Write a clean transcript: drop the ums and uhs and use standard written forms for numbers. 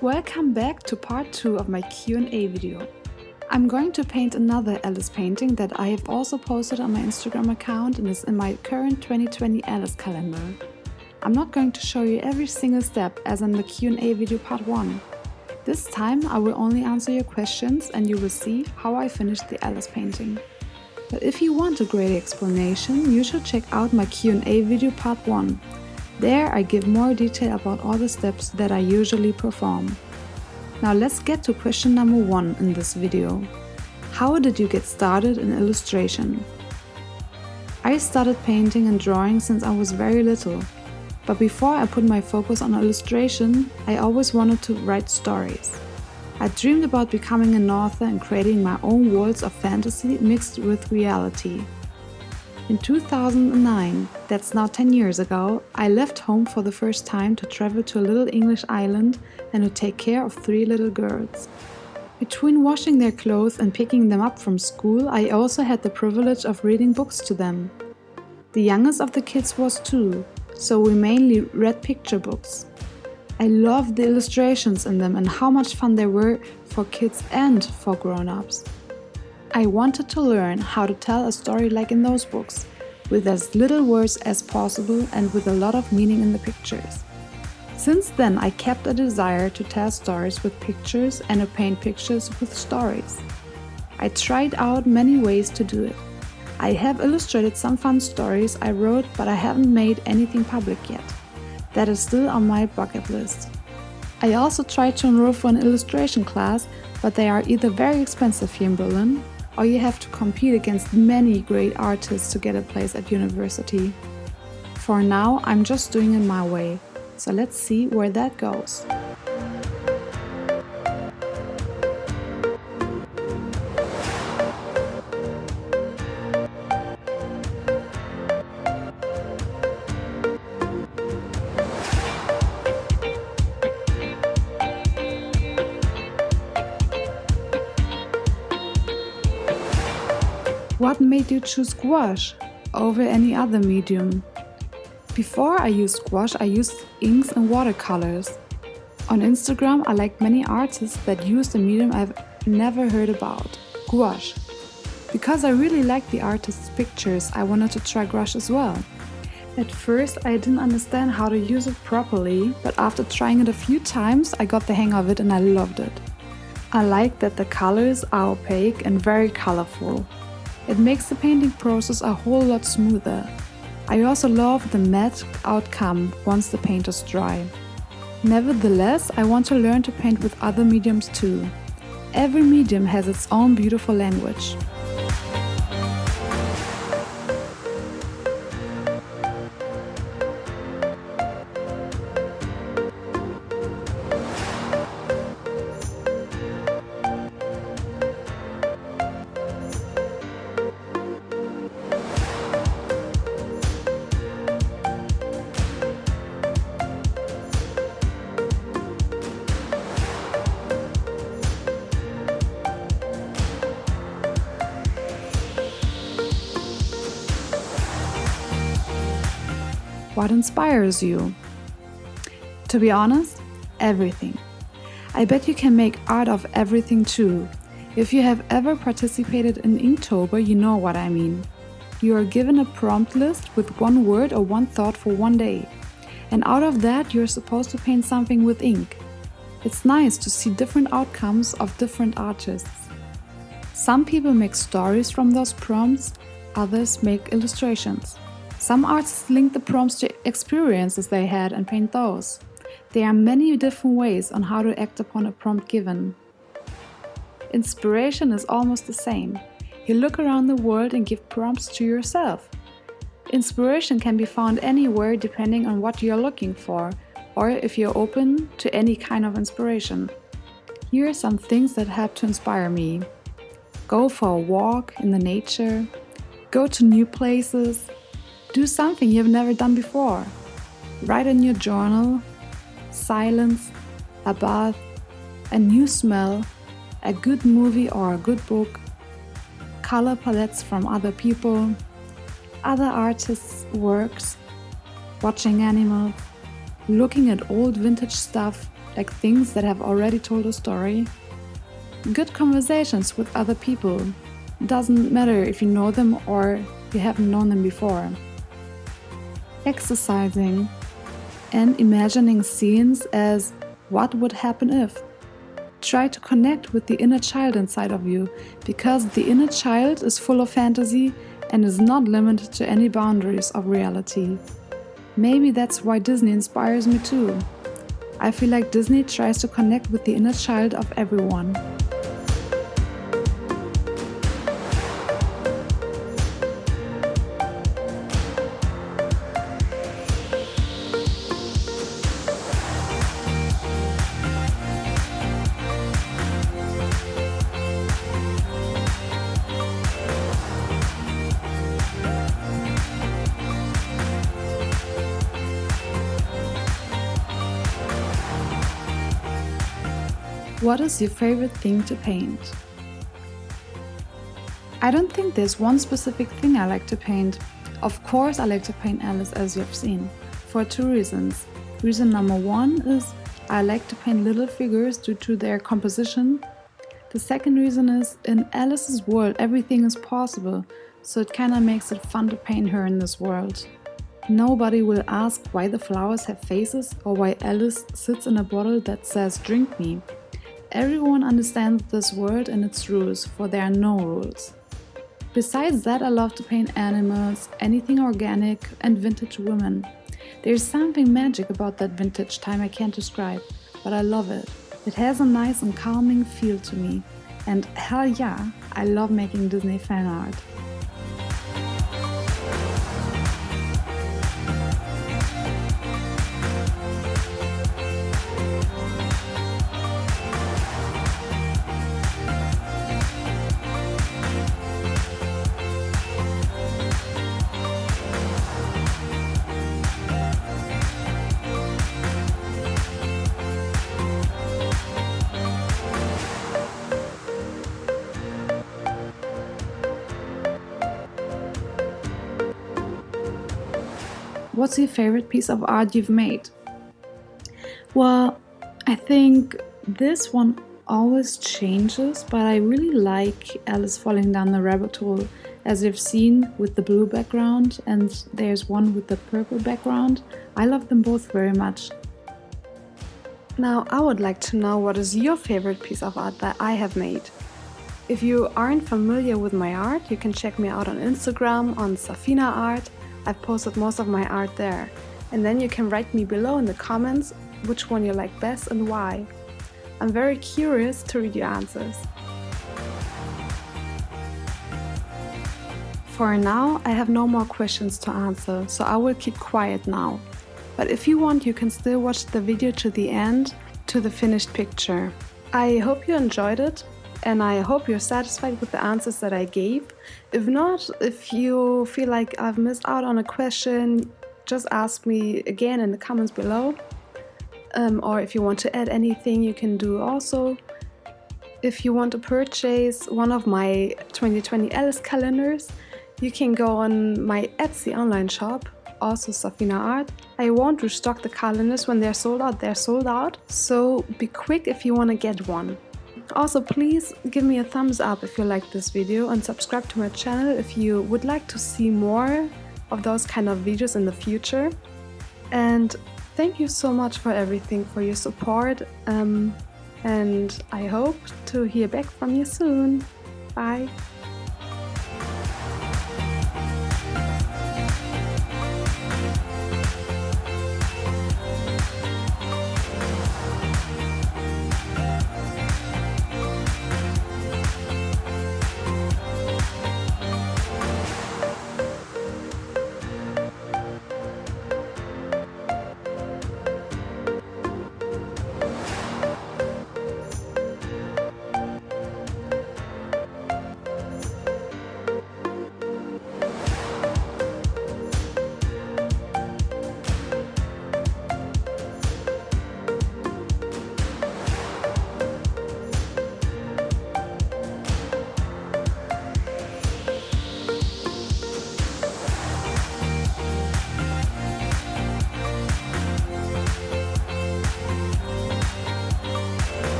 Welcome back to part 2 of my Q&A video. I'm going to paint another Alice painting that I have also posted on my Instagram account and is in my current 2020 Alice calendar. I'm not going to show you every single step as in the Q&A video part 1. This time I will only answer your questions and you will see how I finished the Alice painting. But if you want a great explanation, you should check out my Q&A video part 1. There I give more detail about all the steps that I usually perform. Now let's get to question number 1 in this video. How did you get started in illustration? I started painting and drawing since I was very little. But before I put my focus on illustration, I always wanted to write stories. I dreamed about becoming an author and creating my own worlds of fantasy mixed with reality. In 2009, that's now 10 years ago, I left home for the first time to travel to a little English island and to take care of 3 little girls. Between washing their clothes and picking them up from school, I also had the privilege of reading books to them. The youngest of the kids was 2, so we mainly read picture books. I loved the illustrations in them and how much fun they were for kids and for grown-ups. I wanted to learn how to tell a story like in those books, with as little words as possible and with a lot of meaning in the pictures. Since then I kept a desire to tell stories with pictures and to paint pictures with stories. I tried out many ways to do it. I have illustrated some fun stories I wrote, but I haven't made anything public yet. That is still on my bucket list. I also tried to enroll for an illustration class, but they are either very expensive here in Berlin, or you have to compete against many great artists to get a place at university. For now, I'm just doing it my way, so let's see where that goes. What made you choose gouache over any other medium? Before I used gouache, I used inks and watercolors. On Instagram, I liked many artists that used a medium I've never heard about, gouache. Because I really liked the artist's pictures, I wanted to try gouache as well. At first, I didn't understand how to use it properly, but after trying it a few times, I got the hang of it and I loved it. I like that the colors are opaque and very colorful. It makes the painting process a whole lot smoother. I also love the matte outcome once the paint is dry. Nevertheless, I want to learn to paint with other mediums too. Every medium has its own beautiful language. What inspires you? To be honest, everything. I bet you can make art of everything too. If you have ever participated in Inktober, you know what I mean. You are given a prompt list with one word or one thought for one day. And out of that, you're supposed to paint something with ink. It's nice to see different outcomes of different artists. Some people make stories from those prompts, others make illustrations. Some artists link the prompts to experiences they had and paint those. There are many different ways on how to act upon a prompt given. Inspiration is almost the same. You look around the world and give prompts to yourself. Inspiration can be found anywhere depending on what you're looking for, or if you're open to any kind of inspiration. Here are some things that help to inspire me. Go for a walk in the nature. Go to new places. Do something you've never done before. Write in your journal. Silence, a bath, a new smell, a good movie or a good book, color palettes from other people, other artists' works, watching animals, looking at old vintage stuff, like things that have already told a story. Good conversations with other people. Doesn't matter if you know them or you haven't known them before. Exercising and imagining scenes as what would happen if. Try to connect with the inner child inside of you, because the inner child is full of fantasy and is not limited to any boundaries of reality. Maybe that's why Disney inspires me too. I feel like Disney tries to connect with the inner child of everyone. What is your favorite thing to paint? I don't think there's one specific thing I like to paint. Of course I like to paint Alice, as you have seen, for two reasons. Reason number one is I like to paint little figures due to their composition. The second reason is in Alice's world everything is possible, so it kinda makes it fun to paint her in this world. Nobody will ask why the flowers have faces or why Alice sits in a bottle that says "drink me." Everyone understands this world and its rules, for there are no rules. Besides that, I love to paint animals, anything organic, and vintage women. There's something magic about that vintage time I can't describe, but I love it. It has a nice and calming feel to me. And hell yeah, I love making Disney fan art. What's your favorite piece of art you've made? Well, I think this one always changes, but I really like Alice falling down the rabbit hole, as you've seen, with the blue background, and there's one with the purple background. I love them both very much. Now I would like to know, what is your favorite piece of art that I have made? If you aren't familiar with my art, you can check me out on Instagram on Safina Art. I've posted most of my art there. And then you can write me below in the comments which one you like best and why. I'm very curious to read your answers. For now, I have no more questions to answer, so I will keep quiet now. But if you want, you can still watch the video to the end, to the finished picture. I hope you enjoyed it, and I hope you're satisfied with the answers that I gave. If not, if you feel like I've missed out on a question, just ask me again in the comments below. Or if you want to add anything, you can do also. If you want to purchase one of my 2020 Alice calendars, you can go on my Etsy online shop, also Safina Art. I won't restock the calendars. When they're sold out, so be quick if you want to get one. Also, please give me a thumbs up if you liked this video and subscribe to my channel if you would like to see more of those kind of videos in the future. And thank you so much for everything, for your support, and I hope to hear back from you soon. Bye!